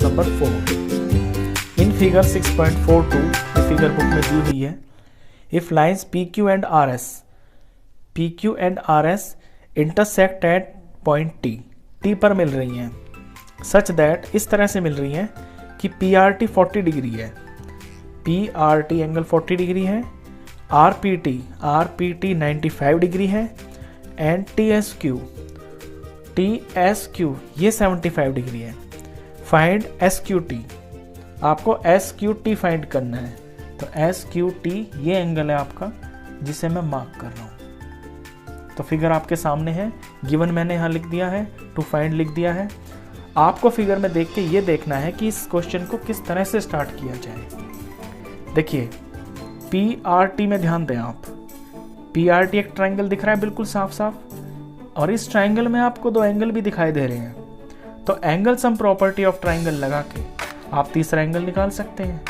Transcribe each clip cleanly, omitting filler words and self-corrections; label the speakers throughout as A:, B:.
A: Number 4 in figure 6.42 ये figure book में दी हुई है। If lines PQ and RS intersect at point T पर मिल रही हैं, सच दैट इस तरह से मिल रही हैं कि PRT 40 डिग्री है, PRT एंगल 40 डिग्री है, RPT 95 डिग्री है, एंड TSQ ये 75 डिग्री है। फाइंड SQT, आपको SQT फाइंड करना है। तो SQT ये एंगल है आपका जिसे मैं मार्क कर रहा हूँ। तो फिगर आपके सामने है, गिवन मैंने यहाँ लिख दिया है, टू फाइंड लिख दिया है। आपको फिगर में देख के ये देखना है कि इस क्वेश्चन को किस तरह से स्टार्ट किया जाए। देखिए PRT में ध्यान दें आप, PRT एक ट्रायंगल दिख रहा है बिल्कुल साफ साफ, और इस ट्रायंगल में आपको दो एंगल भी दिखाई दे रहे हैं। तो angle sum property of triangle लगा के आप तीसरा एंगल निकाल सकते हैं,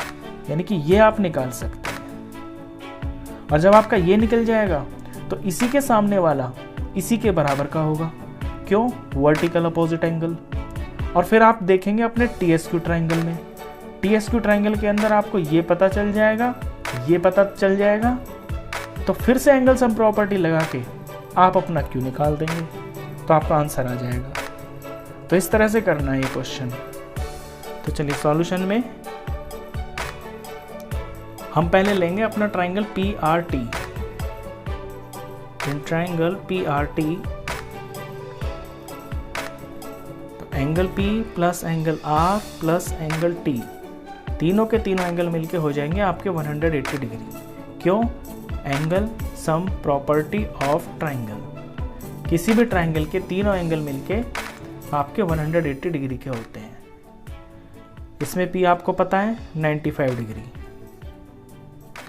A: यानी कि ये आप निकाल सकते हैं। और जब आपका ये निकल जाएगा तो इसी के सामने वाला इसी के बराबर का होगा, क्यों? Vertical opposite angle. और फिर आप देखेंगे अपने TSQ ट्रायंगल में, TSQ ट्रायंगल के अंदर आपको ये पता चल जाएगा, ये पता चल जाएगा, तो फिर से एंगल सम प्रॉपर्टी लगा के आप अपना Q निकाल देंगे, तो आपका आंसर आ जाएगा। तो इस तरह से करना है ये क्वेश्चन। तो चलिए सॉल्यूशन में हम पहले लेंगे अपना triangle PRT। In triangle PRT तो angle P plus angle R plus angle T, तीनों के तीनों एंगल मिलके हो जाएंगे आपके 180 डिग्री। क्यों? Angle sum property of triangle, किसी भी ट्रायंगल के तीनों एंगल मिलके आपके 180 डिग्री के होते हैं। इसमें P आपको पता है 95 डिग्री,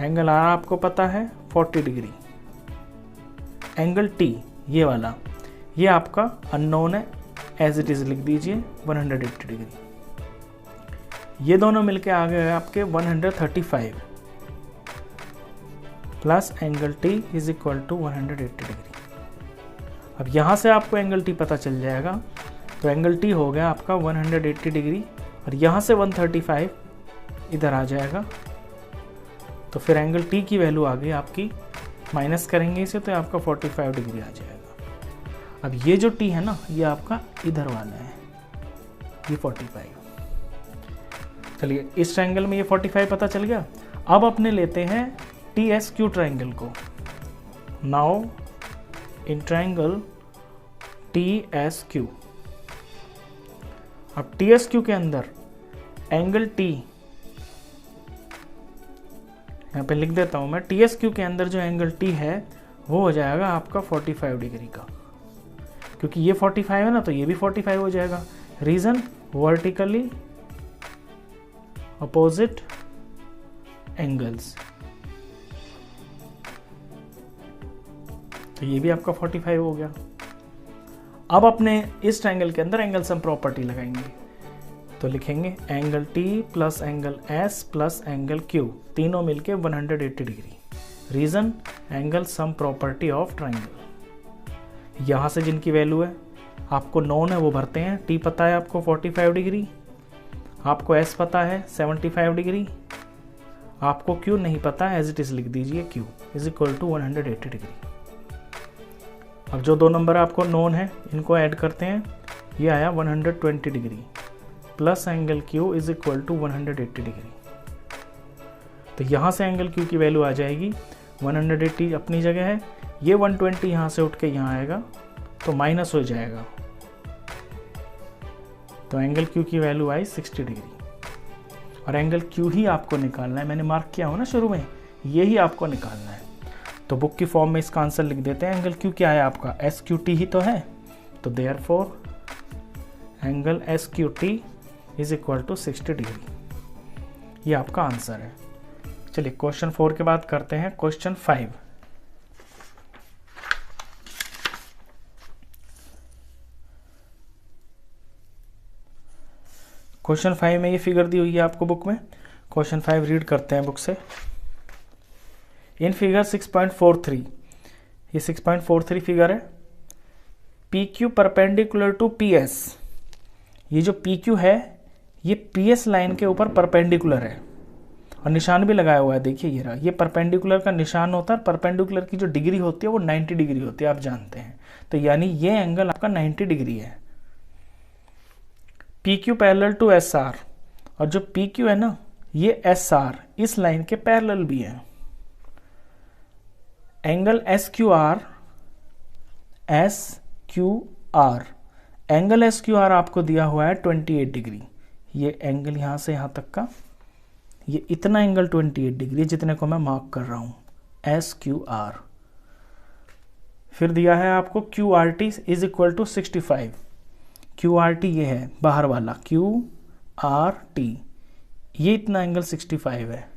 A: एंगल R आपको पता है 40 डिग्री, एंगल T ये वाला ये आपका अननोन है, एज इट इज लिख दीजिए 180 डिग्री। ये दोनों मिलके आ गए आपके 135 plus angle T is equal to 180 degree. अब यहाँ से आपको एंगल T पता चल जाएगा, तो एंगल T हो गया आपका 180 डिग्री, और यहाँ से 135 इधर आ जाएगा। तो फिर एंगल T की वैल्यू आ गई आपकी, माइनस करेंगे इसे तो आपका 45 डिग्री आ जाएगा। अब ये जो T है ना, ये आपका इधर वाला है, ये 45। चलिए इस ट्रायंगल में ये 45 पता चल गया। अब अपने लेते हैं TSQ ट्रायंगल को। नाउ इन ट्रायंगल TSQ, अब TSQ के अंदर एंगल T, यहाँ पे लिख देता हूं मैं, TSQ के अंदर जो एंगल T है वो हो जाएगा आपका 45 डिग्री का, क्योंकि ये 45 है ना, तो ये भी 45 हो जाएगा। रीजन वर्टिकली अपोजिट एंगल्स, तो ये भी आपका 45 हो गया। अब अपने इस ट्रायंगल के अंदर एंगल सम प्रॉपर्टी लगाएंगे, तो लिखेंगे angle T plus angle S plus angle Q, तीनों मिलके 180 degree. Reason angle sum property of triangle. यहाँ से जिनकी वैल्यू है आपको नोन है वो भरते हैं। T पता है आपको 45 डिग्री, आपको S पता है 75 डिग्री, आपको Q नहीं पता, एज इट इज लिख दीजिए Q is equal to 180 degree. अब जो दो नंबर आपको नोन है इनको ऐड करते हैं, ये आया 120 degree plus angle Q is equal to 180 degree. तो यहाँ से एंगल Q की वैल्यू आ जाएगी 180 अपनी जगह है, ये 120 यहाँ से उठ के यहाँ आएगा तो माइनस हो जाएगा, तो एंगल Q की वैल्यू आई 60 डिग्री। और एंगल Q ही आपको निकालना है, मैंने मार्क किया हो ना शुरू में, ये ही आपको निकालना है। तो बुक की फॉर्म में इसका आंसर लिख देते हैं। एंगल Q क्या है आपका, SQT ही तो है, तो therefore angle SQT is equal to 60 degree, ये आपका आंसर है। चलिए क्वेश्चन 4 के बाद करते हैं क्वेश्चन 5। क्वेश्चन 5 में ये फिगर दी हुई है आपको बुक में। क्वेश्चन 5 रीड करते हैं बुक से। इन फिगर 6.43, ये 6.43 फिगर है। P Q perpendicular to P S, ये जो पी क्यू है ये पी एस लाइन के ऊपर परपेंडिकुलर है और निशान भी लगाया हुआ है, देखिए ये रहा, ये परपेंडिकुलर का निशान होता है। परपेंडिकुलर की जो डिग्री होती है वो 90 डिग्री होती है, आप जानते हैं। तो यानी ये एंगल आपका 90 डिग्री है। P Q parallel to S R, और जो पी क्यू है ना ये एस आर इस लाइन के पैरेलल भी है। Angle S Q R, angle S Q R आपको दिया हुआ है 28 डिग्री। ये एंगल यहां से यहां तक का, ये इतना एंगल 28 डिग्री जितने को मैं मार्क कर रहा हूं, एस क्यू आर। फिर दिया है आपको Q R T is equal to 65। Q R T ये है बाहर वाला, क्यू आर टी, ये इतना एंगल 65 है।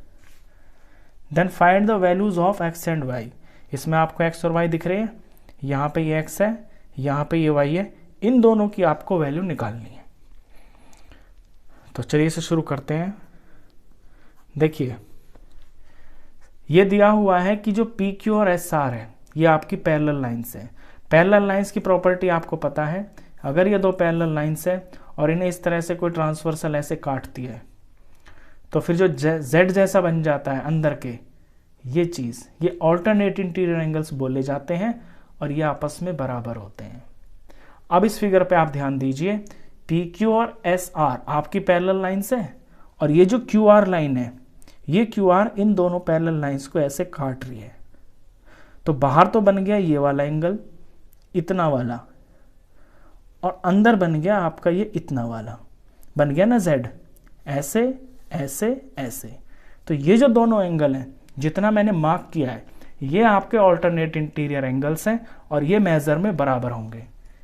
A: Then find the values of x and y. इसमें आपको एक्स और वाई दिख रहे हैं, यहाँ पे ये एक्स है, यहाँ पे ये वाई है, इन दोनों की आपको वैल्यू निकालनी है। तो चलिए इसे शुरू करते हैं। देखिए ये दिया हुआ है कि जो पी क्यू और एस आर है ये आपकी पैरेलल लाइन्स है। पैरेलल लाइन्स की प्रॉपर्टी आपको पता है, अगर ये दो पैरेलल लाइन्स है और इन्हें इस तरह से कोई ट्रांसवर्सल ऐसे काटती है तो फिर जो जेड जैसा बन जाता है अंदर के, ये चीज़, ये ऑल्टरनेट इंटीरियर एंगल्स बोले जाते हैं और ये आपस में बराबर होते हैं। अब इस फिगर पे आप ध्यान दीजिए, पी क्यू और एस आर आपकी पैरेलल लाइन्स है और ये जो क्यू आर लाइन है, ये क्यू आर इन दोनों पैरेलल लाइन्स को ऐसे काट रही है। तो बाहर तो बन गया ये वाला एंगल, इतना वाला, और अंदर बन गया आपका ये इतना वाला, बन गया ना जेड, ऐसे ऐसे ऐसे। तो ये जो दोनों एंगल हैं जितना मैंने मार्क किया है ये आपके ऑल्टरनेट इंटीरियर एंगल्स हैं और ये मेजर में बराबर होंगे।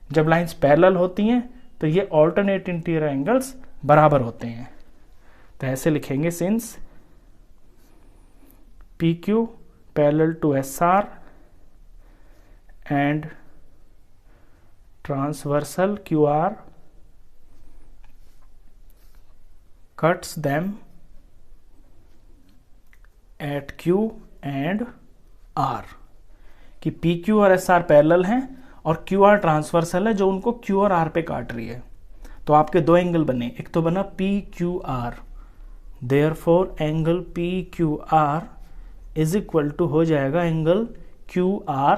A: जब लाइंस पैरेलल होती हैं तो ये ऑल्टरनेट इंटीरियर एंगल्स बराबर होते हैं। तो ऐसे लिखेंगे, since P Q parallel to S R and transversal Q R cuts them at Q and R, कि PQ और SR पैरेलल हैं और QR ट्रांसवर्सल है जो उनको Q और R पे काट रही है। तो आपके दो एंगल बने, एक तो बना PQR, therefore angle PQR is equal to हो जाएगा एंगल QR,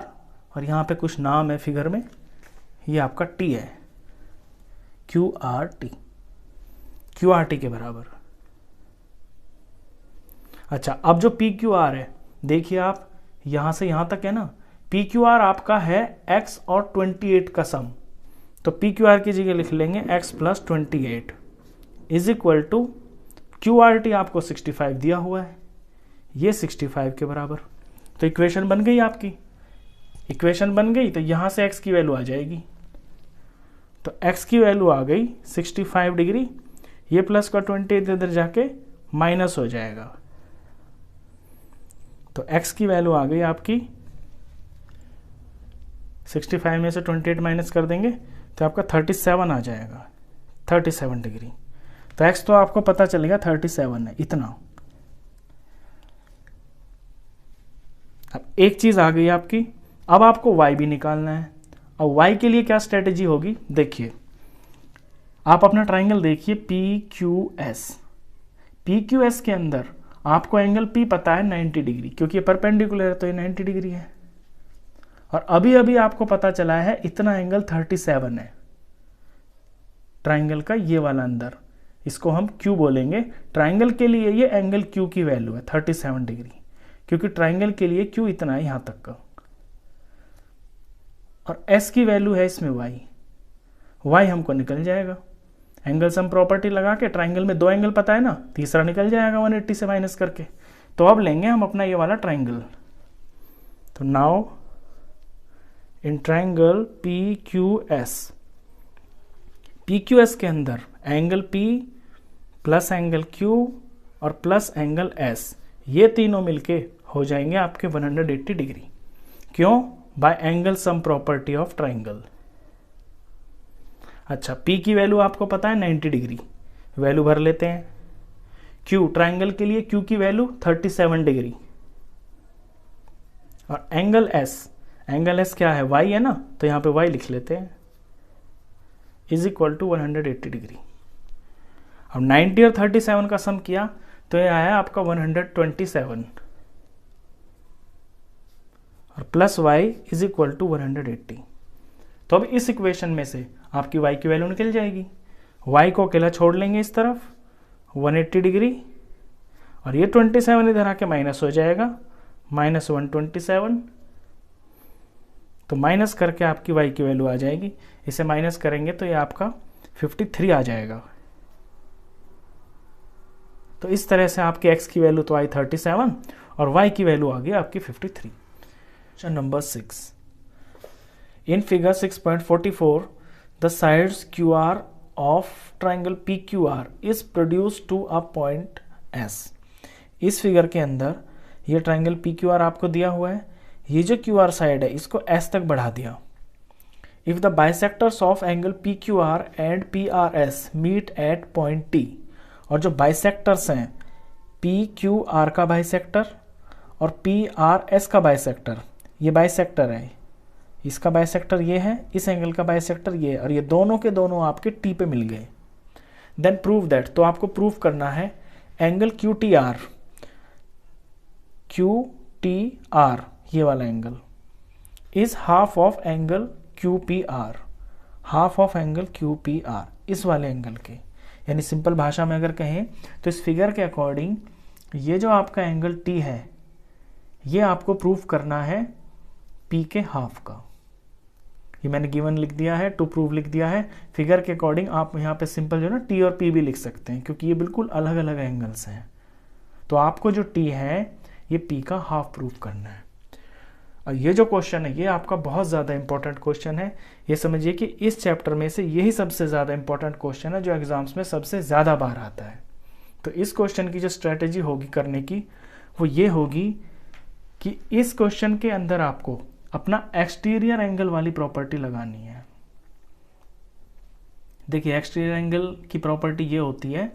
A: और यहाँ पे कुछ नाम है फिगर में, ये आपका T है, QRT, QRT के बराबर। अच्छा, अब जो PQR है देखिए आप, यहां से यहां तक है ना, PQR आपका है x और 28 का सम। तो PQR की जगह लिख लेंगे x प्लस 28 इज इक्वल टू QRT आपको 65 दिया हुआ है, ये 65 के बराबर। तो इक्वेशन बन गई आपकी, इक्वेशन बन गई तो यहां से x की वैल्यू आ जाएगी। तो x की वैल्यू आ गई 65 डिग्री, ये प्लस का 28 इधर जाके माइनस हो जाएगा। तो x की वैल्यू आ गई आपकी 65 में से 28 माइनस कर देंगे तो आपका 37 आ जाएगा, 37 डिग्री। तो x तो आपको पता चलेगा 37 है, इतना। अब एक चीज आ गई आपकी, अब आपको y भी निकालना है। अब y के लिए क्या स्ट्रेटेजी होगी, देखिए आप अपना ट्राइंगल देखिए PQS। PQS के अंदर आपको एंगल P पता है 90 डिग्री, क्योंकि ये परपेंडिकुलर है तो ये 90 डिग्री है। और अभी अभी आपको पता चला है इतना एंगल 37 है ट्राइंगल का, ये वाला अंदर, इसको हम Q बोलेंगे। ट्राइंगल के लिए ये एंगल Q की वैल्यू है 37 डिग्री, क्योंकि ट्राइंगल के लिए Q इतना है यहां तक का, और S की वैल्यू है इसमें y हमको निकल जाएगा। एंगल सम प्रॉपर्टी लगा के ट्राइंगल में दो एंगल पता है ना, तीसरा निकल जाएगा 180 से माइनस करके। तो अब लेंगे हम अपना ये वाला ट्राइंगल। तो नाउ इन ट्राइंगल PQS के अंदर angle P plus angle Q और प्लस एंगल S, ये तीनों मिलके हो जाएंगे आपके 180 डिग्री। क्यों? Bye angle sum property of triangle. अच्छा, P की वैल्यू आपको पता है 90 डिग्री, वैल्यू भर लेते हैं। Q, ट्राइंगल के लिए Q की वैल्यू 37 डिग्री, और एंगल S क्या है, y है ना, तो यहाँ पे y लिख लेते हैं इज इक्वल टू 180 डिग्री। अब 90 और 37 का सम किया तो ये आया आपका 127 और plus y is equal to 180। तो अब इस इक्वेशन में से आपकी y की वैल्यू निकल जाएगी। y को अकेला छोड़ लेंगे इस तरफ 180 डिग्री और ये 27 इधर आके माइनस हो जाएगा, -127। तो माइनस करके आपकी y की वैल्यू आ जाएगी। इसे माइनस करेंगे तो ये आपका 53 आ जाएगा। तो इस तरह से आपके x की वैल्यू तो आई 37 और y की वैल्यू आ गई आपकी 53। Question number 6, in figure 6.44 the sides QR of triangle PQR is produce to a point S। इस फिगर के अंदर ये ट्राइंगल PQR आपको दिया हुआ है, ये जो QR साइड है इसको S तक बढ़ा दिया। If the bisectors of angle PQR and PRS meet at point T, और जो बाइसेक्टर्स हैं PQR का बाइसेक्टर और PRS का बाइसेक्टर, ये बाइसेक्टर है, इसका बाइसेक्टर ये है, इस एंगल का बाइसेक्टर ये, और ये दोनों के दोनों आपके T पे मिल गए। देन प्रूव दैट, तो आपको प्रूव करना है एंगल QTR ये वाला angle is half of angle QPR, half of angle QPR इस वाले एंगल के। यानी सिंपल भाषा में अगर कहें तो इस फिगर के अकॉर्डिंग ये जो आपका एंगल T है ये आपको प्रूफ करना है P के हाफ का। ये मैंने गिवन लिख दिया है, टू प्रूव लिख दिया है। फिगर के अकॉर्डिंग आप यहाँ पे सिंपल जो ना T और P भी लिख सकते हैं क्योंकि ये बिल्कुल अलग अलग एंगल्स हैं। तो आपको जो T है ये P का हाफ प्रूफ करना है। और ये जो क्वेश्चन है ये आपका बहुत ज़्यादा इंपॉर्टेंट क्वेश्चन है। ये समझिए कि इस चैप्टर में से यही सबसे ज़्यादा इंपॉर्टेंट क्वेश्चन है जो एग्जाम्स में सबसे ज़्यादा बार आता है। तो इस क्वेश्चन की जो स्ट्रेटेजी होगी करने की वो ये होगी कि इस क्वेश्चन के अंदर आपको अपना एक्सटीरियर एंगल वाली प्रॉपर्टी लगानी है। देखिए एक्सटीरियर एंगल की प्रॉपर्टी ये होती है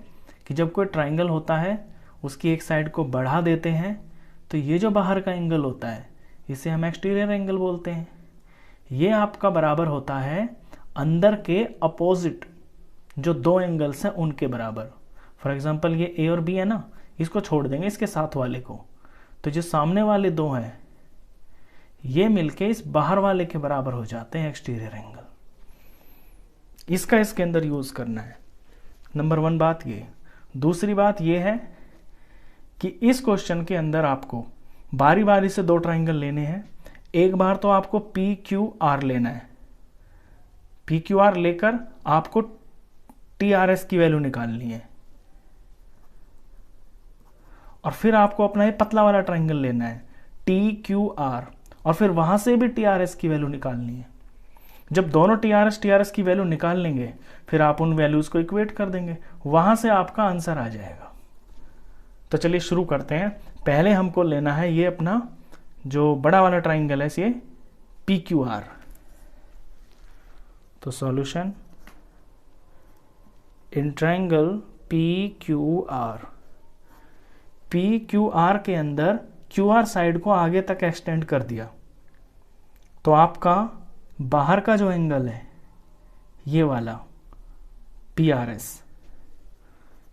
A: कि जब कोई ट्राइंगल होता है उसकी एक साइड को बढ़ा देते हैं तो ये जो बाहर का एंगल होता है इसे हम एक्सटीरियर एंगल बोलते हैं। ये आपका बराबर होता है अंदर के अपोजिट जो दो एंगल्स हैं उनके बराबर। फॉर एग्जांपल ये A और B है ना, इसको छोड़ देंगे इसके साथ वाले को, तो जो सामने वाले दो हैं ये मिलके इस बाहर वाले के बराबर हो जाते हैं एक्सटीरियर एंगल। इसका इसके अंदर यूज करना है, नंबर 1 बात ये। दूसरी बात ये है कि इस क्वेश्चन के अंदर आपको बारी बारी से दो ट्राइंगल लेने हैं। एक बार तो आपको PQR लेना है, PQR लेकर आपको TRS की वैल्यू निकालनी है, और फिर आपको अपना ये पतला वाला ट्राइंगल लेना है TQR, और फिर वहां से भी TRS की वैल्यू निकालनी है। जब दोनों TRS की वैल्यू निकाल लेंगे फिर आप उन वैल्यूज को इक्वेट कर देंगे, वहां से आपका आंसर आ जाएगा। तो चलिए शुरू करते हैं। पहले हमको लेना है ये अपना जो बड़ा वाला ट्राइंगल है ये PQR। तो सॉल्यूशन इन ट्राइंगल PQR के अंदर QR साइड को आगे तक एक्सटेंड कर दिया, तो आपका बाहर का जो एंगल है ये वाला PRS,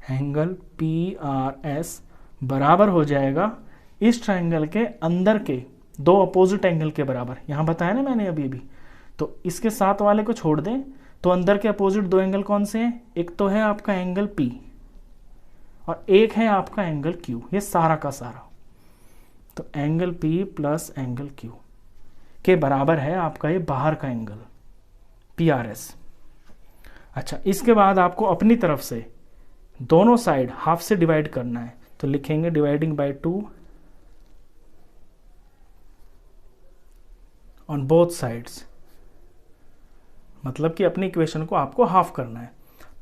A: एंगल PRS बराबर हो जाएगा इस ट्राइंगल के अंदर के दो अपोजिट एंगल के बराबर। यहां बताया ना मैंने अभी भी। तो इसके साथ वाले को छोड़ दें तो अंदर के अपोजिट दो एंगल कौन से हैं? एक तो है आपका एंगल P और एक है आपका एंगल Q, ये सारा का सारा। तो angle P plus angle Q के बराबर है आपका ये बाहर का एंगल PRS। अच्छा, इसके बाद आपको अपनी तरफ से दोनों साइड हाफ से डिवाइड करना है, तो लिखेंगे dividing by 2 on both sides, मतलब कि अपनी इक्वेशन को आपको हाफ करना है।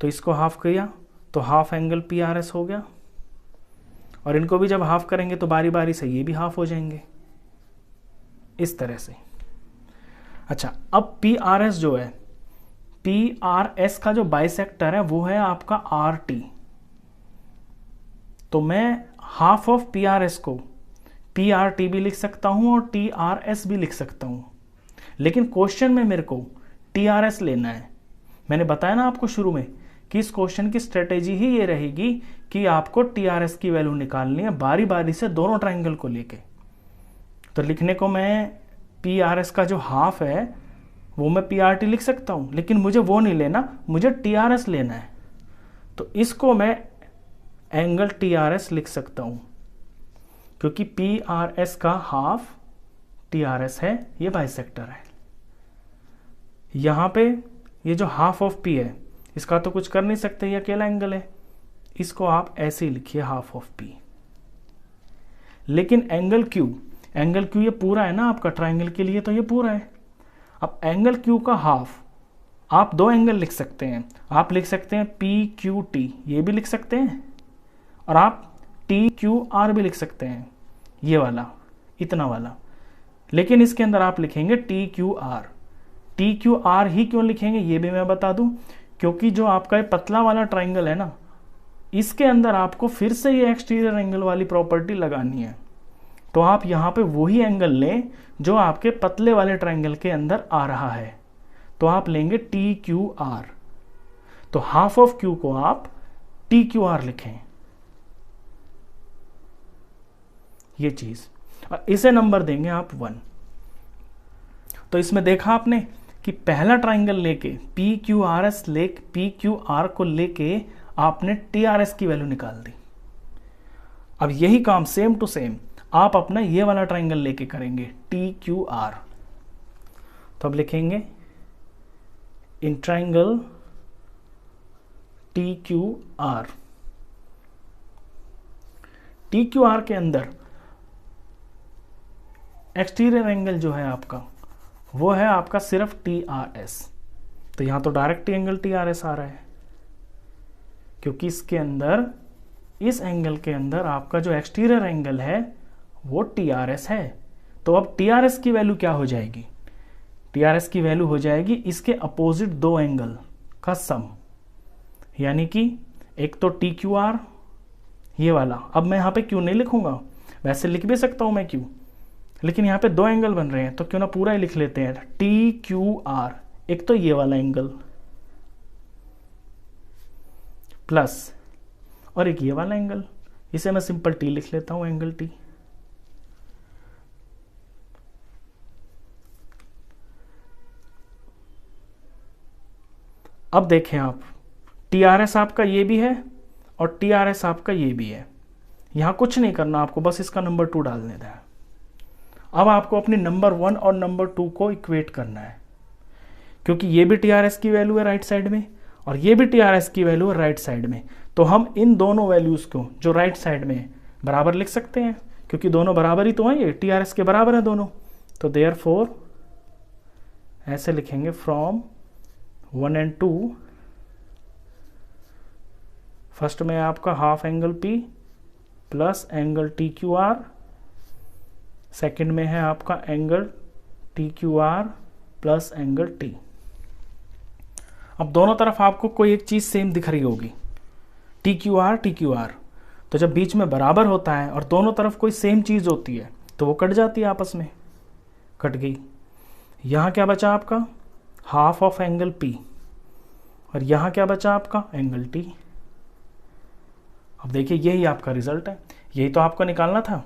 A: तो इसको हाफ किया तो हाफ एंगल PRS हो गया, और इनको भी जब हाफ करेंगे तो बारी बारी से ये भी हाफ हो जाएंगे इस तरह से। अच्छा, अब PRS जो है, PRS का जो बाइसेक्टर है वो है आपका RT। तो मैं हाफ ऑफ PRS को PRT भी लिख सकता हूं और TRS भी लिख सकता हूं, लेकिन क्वेश्चन में मेरे को TRS लेना है। मैंने बताया ना आपको शुरू में कि इस क्वेश्चन की स्ट्रेटेजी ही ये रहेगी कि आपको टीआरएस की वैल्यू निकालनी है बारी बारी से दोनों ट्राइंगल को लेके। तो लिखने को मैं पीआरएस का जो हाफ है वो मैं पीआरटी लिख सकता हूँ, लेकिन मुझे वो नहीं लेना, मुझे टीआरएस लेना है। तो इसको मैं एंगल टीआरएस लिख सकता हूँ, क्योंकि पीआरएस का हाफ टीआरएस है, ये बाइसेक्टर है। यहाँ पे ये जो हाफ ऑफ पी है इसका तो कुछ कर नहीं सकते, ये अकेला एंगल है, इसको आप ऐसे ही लिखिए हाफ ऑफ पी। लेकिन एंगल क्यू ये पूरा है ना आपका, ट्राइंगल के लिए तो ये पूरा है। अब एंगल क्यू का हाफ आप दो एंगल लिख सकते हैं, आप लिख सकते हैं पी क्यू टी, ये भी लिख सकते हैं, और आप टी क्यू आर भी लिख सकते हैं, ये वाला, इतना वाला। लेकिन इसके अंदर आप लिखेंगे T Q R. T Q R ही क्यों लिखेंगे ये भी मैं बता दूं, क्योंकि जो आपका ये पतला वाला ट्राइंगल है ना, इसके अंदर आपको फिर से ये एक्सटीरियर एंगल वाली प्रॉपर्टी लगानी है। तो आप यहाँ पे वही एंगल लें जो आपके पतले वाले ट्राइंगल के अंदर आ रहा है, तो आप लेंगे टी क्यू आर। तो हाफ ऑफ क्यू को आप टी क्यू आर लिखें, ये चीज, और इसे नंबर देंगे आप 1। तो इसमें देखा आपने कि पहला ट्राइंगल लेके पी क्यू आर को लेके आपने टी आर एस की वैल्यू निकाल दी। अब यही काम सेम टू सेम आप अपना ये वाला ट्राइंगल लेके करेंगे टी क्यू आर। तो अब लिखेंगे in triangle T Q R, T Q are के अंदर एक्सटीरियर एंगल जो है आपका वो है आपका सिर्फ टी आर एस। तो यहां तो direct angle T R S आ रहा है, क्योंकि इसके अंदर, इस एंगल के अंदर आपका जो एक्सटीरियर एंगल है वो टी आर एस है। तो अब टी आर एस की वैल्यू क्या हो जाएगी? टी आर एस की वैल्यू हो जाएगी इसके अपोजिट दो एंगल का सम, यानी कि एक तो टी क्यू आर ये वाला। अब मैं यहां पे क्यू नहीं लिखूंगा, वैसे लिख भी सकता हूं मैं क्यू, लेकिन यहाँ पे दो एंगल बन रहे हैं तो क्यों ना पूरा ही लिख लेते हैं टी क्यू आर। एक तो ये वाला एंगल प्लस और एक ये वाला एंगल, इसे मैं सिंपल टी लिख लेता हूं, एंगल टी। अब देखें आप, टी आर एस आपका ये भी है और टी आर एस आपका ये भी है। यहां कुछ नहीं करना आपको, बस इसका नंबर 2 डाल देना है। अब आपको अपने नंबर 1 और नंबर 2 को इक्वेट करना है, क्योंकि ये भी टीआरएस की वैल्यू है राइट साइड में और ये भी टीआरएस की वैल्यू है राइट साइड में। तो हम इन दोनों वैल्यूज को जो राइट साइड में है बराबर लिख सकते हैं, क्योंकि दोनों बराबर ही तो हैं, ये टीआरएस के बराबर है दोनों। तो देयरफॉर ऐसे लिखेंगे फ्रॉम 1 and 2, फर्स्ट में आपका half angle P plus angle T Q are, second में है आपका angle T Q are plus angle T. अब दोनों तरफ आपको कोई एक चीज सेम दिख रही होगी, टी क्यू आर। तो जब बीच में बराबर होता है और दोनों तरफ कोई सेम चीज होती है तो वो कट जाती है, आपस में कट गई। यहां क्या बचा आपका? हाफ ऑफ एंगल पी, और यहां क्या बचा आपका? Angle T. अब देखिए यही आपका रिजल्ट है, यही तो आपको निकालना था।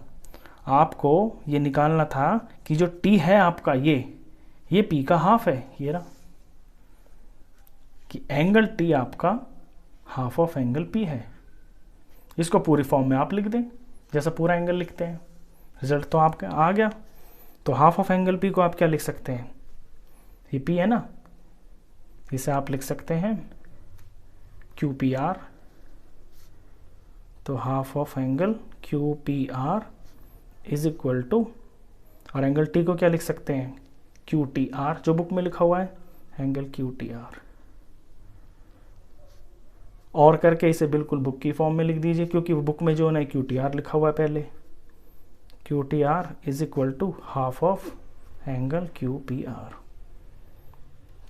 A: आपको ये निकालना था कि जो टी है आपका ये पी का हाफ है, ये रहा, कि एंगल टी आपका हाफ ऑफ एंगल पी है। इसको पूरी फॉर्म में आप लिख दें जैसा पूरा एंगल लिखते हैं, रिजल्ट तो आपका आ गया। तो हाफ ऑफ एंगल पी को आप क्या लिख सकते हैं? ये पी है ना, इसे आप लिख सकते हैं क्यू पी आर। तो half of angle Q P R is equal to, और एंगल टी को क्या लिख सकते हैं? क्यू टी आर, जो बुक में लिखा हुआ है एंगल क्यू टी आर। और करके इसे बिल्कुल बुक की फॉर्म में लिख दीजिए, क्योंकि बुक में जो है क्यू टी आर लिखा हुआ है पहले। Q T R is equal to half of angle Q P R.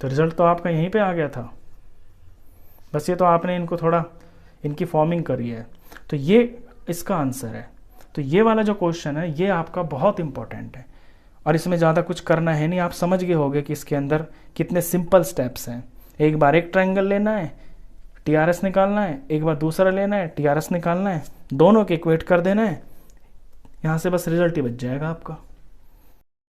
A: तो रिजल्ट तो आपका यहीं पे आ गया था, बस ये तो आपने इनको थोड़ा इनकी फॉर्मिंग करी है। तो ये इसका आंसर है। तो ये वाला जो क्वेश्चन है ये आपका बहुत इंपॉर्टेंट है, और इसमें ज़्यादा कुछ करना है नहीं, आप समझ गए होंगे कि इसके अंदर कितने सिंपल स्टेप्स हैं। एक बार एक ट्रायंगल लेना है, TRS निकालना है, एक बार दूसरा लेना है, TRS निकालना है, दोनों के इक्वेट कर देना है। यहाँ से बस रिजल्ट ही बच जाएगा आपका।